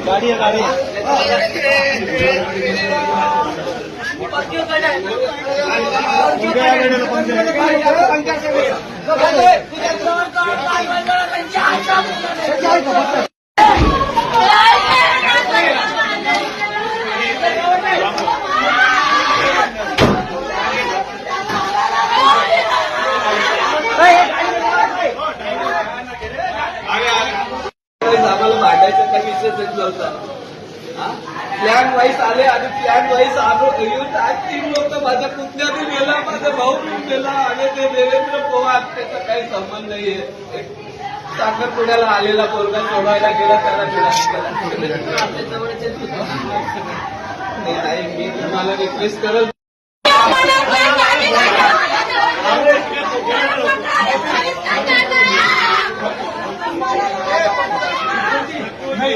गाड़ी है गाड़ी आम्हाला भांडायचा काही विषयच नव्हता. प्लॅन वाईज आले आणि प्लॅन वाईज आलो येऊन आज 3 लोक माझ्या पुतण्या बी गेला, माझा भाऊ बी गेला आणि ते देवेंद्र पवार त्याचा काही संबंध नाहीये. साखरपुड्याला आलेला पोरगा सोडवायला गेला त्याला नाही. मी तुम्हाला रिक्वेस्ट करत भाई